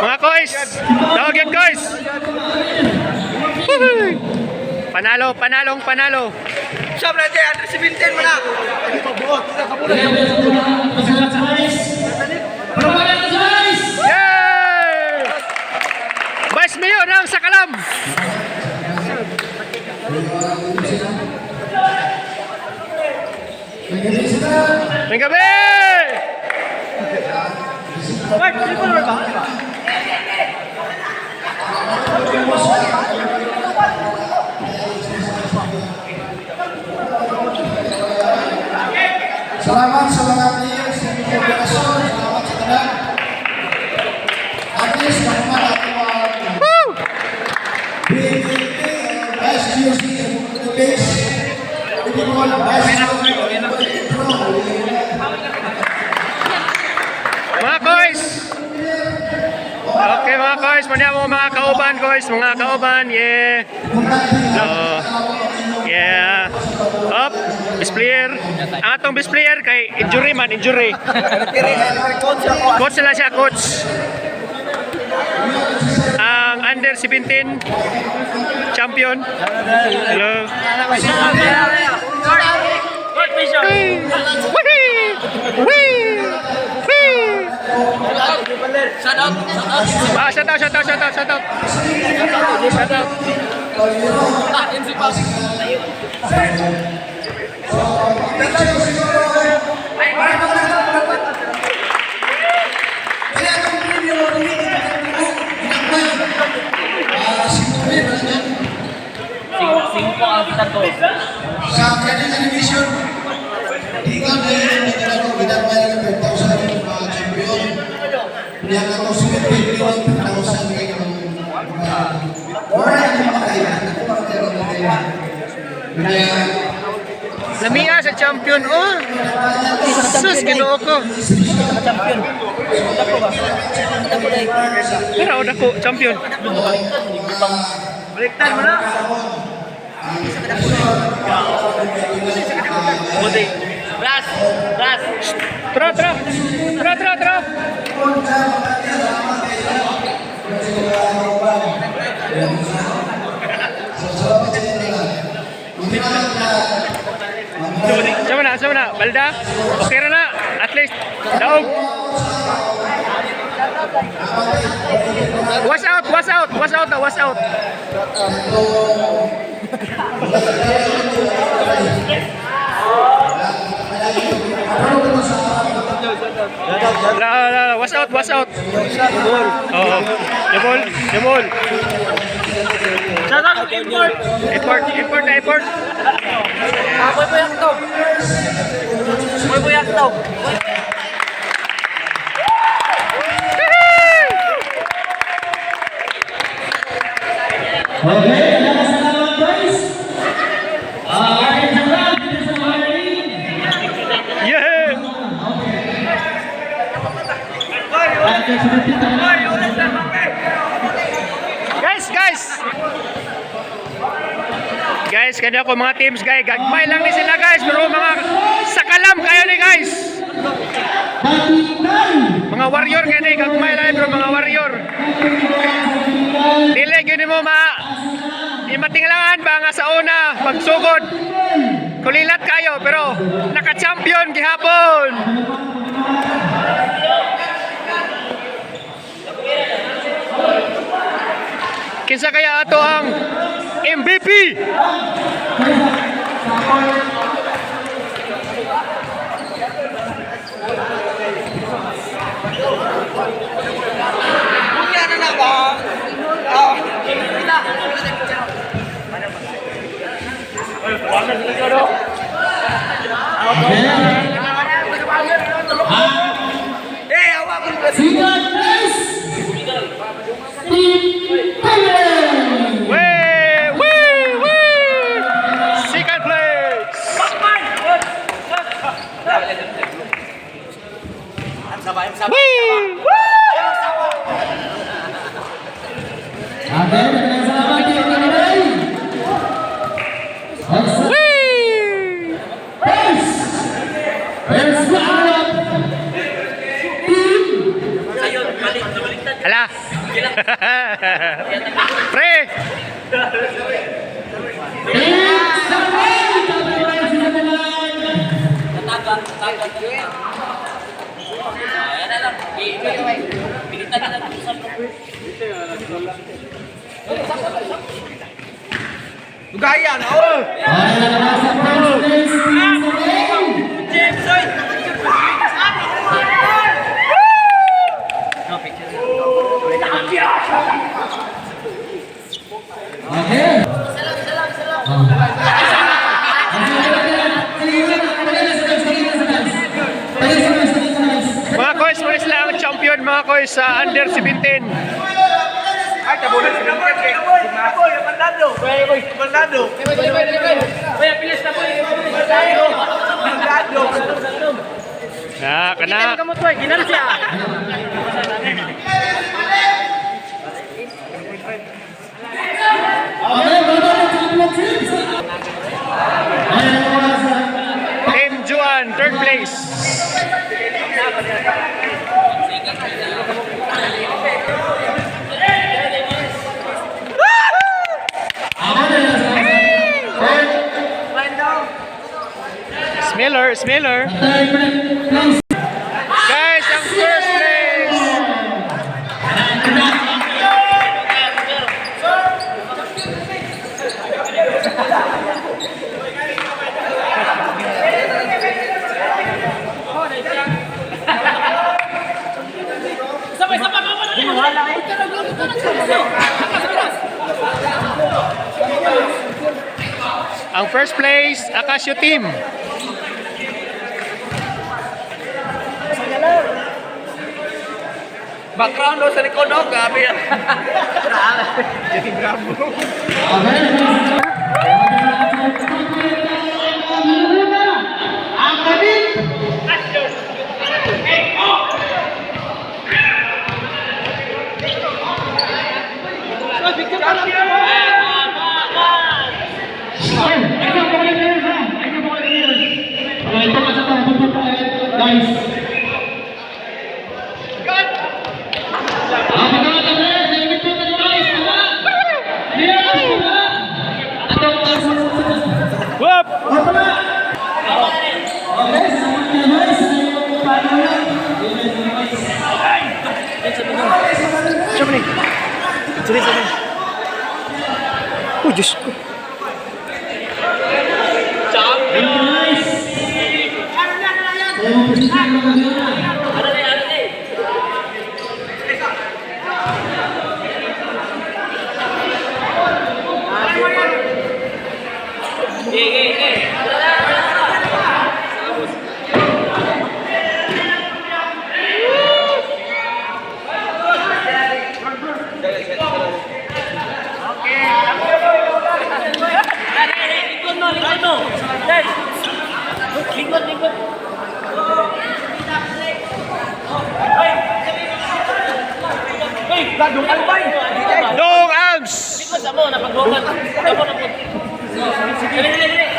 Mga kois, tawag yan kois. Panalo, panalo. Sobra dyan, Andre, si Vincent mo na. Yay! Vice Mayor ng Sakalam. May gabi! Salamat sa mga players sa inyong komunikasyon. Salamat sa tanan. At least, nakuman ating mga BNP, Vice GOC, Base, Individual, Vice Mga kois! Okay mga kois, muna mo mga kauban kois, mga kauban, yeah! Yeah! Up! Bisplayer! Ang atong bisplayer kay injury man, injury! Coach sila siya, coach! Ang under 17 champion. Hello! Shout out. sa kanyang animation, di ka na yung ginagmay ng 5,000 mga champion. Niya ka kung sumit 5,000 kayo orang yang makailan. Lamia sa champion, oh! Sus, ginoo ko! Pero ako dako, champion. Baliktad mo na. Ras. Tra! Sama na, Balda. Okay na, at least. Daog. Was out. Was out. Oh, the ball. Import. Boy buyak to. Okay, salamat guys. Yeah! Guys, kanya ko mga teams guys, gagmay lang ni sila guys, pero mga Sakalam kayo ni guys. Mga warrior kaya ni, gagmay lang pero mga warrior. Dili gini mo matinglangan ba nga sa una pagsugod. Kulilat kayo pero naka-champion gihapon. Kinsa kaya ato ang MVP? Bunya na ba? Second place, Team Thailand. Second place. Oke, dengan selamat Team Thailand. Pace. Pace berharap Team Hala. Pre. Gaya na, oh! James, oy! Okay. Mga kois, mga sila ang champion mga kois sa under 17. Ay, tabunan si Naboy! Naboy! Bandado! Bandado! Kuya, pilis na po! Bandado! Na, kana. Ginan siya! Team Juan, third place. Smeller. Guys, ang first place. Ang first place, Akasio Team. Background daw sa likod, oh, grabe yan. Whoop! Siapa nih? Jenis apa? Oh, Diyos ko. Dong Arms! Sa mo, napag-vocal. Sa mo, napag-vocal. Dali, dali, dali.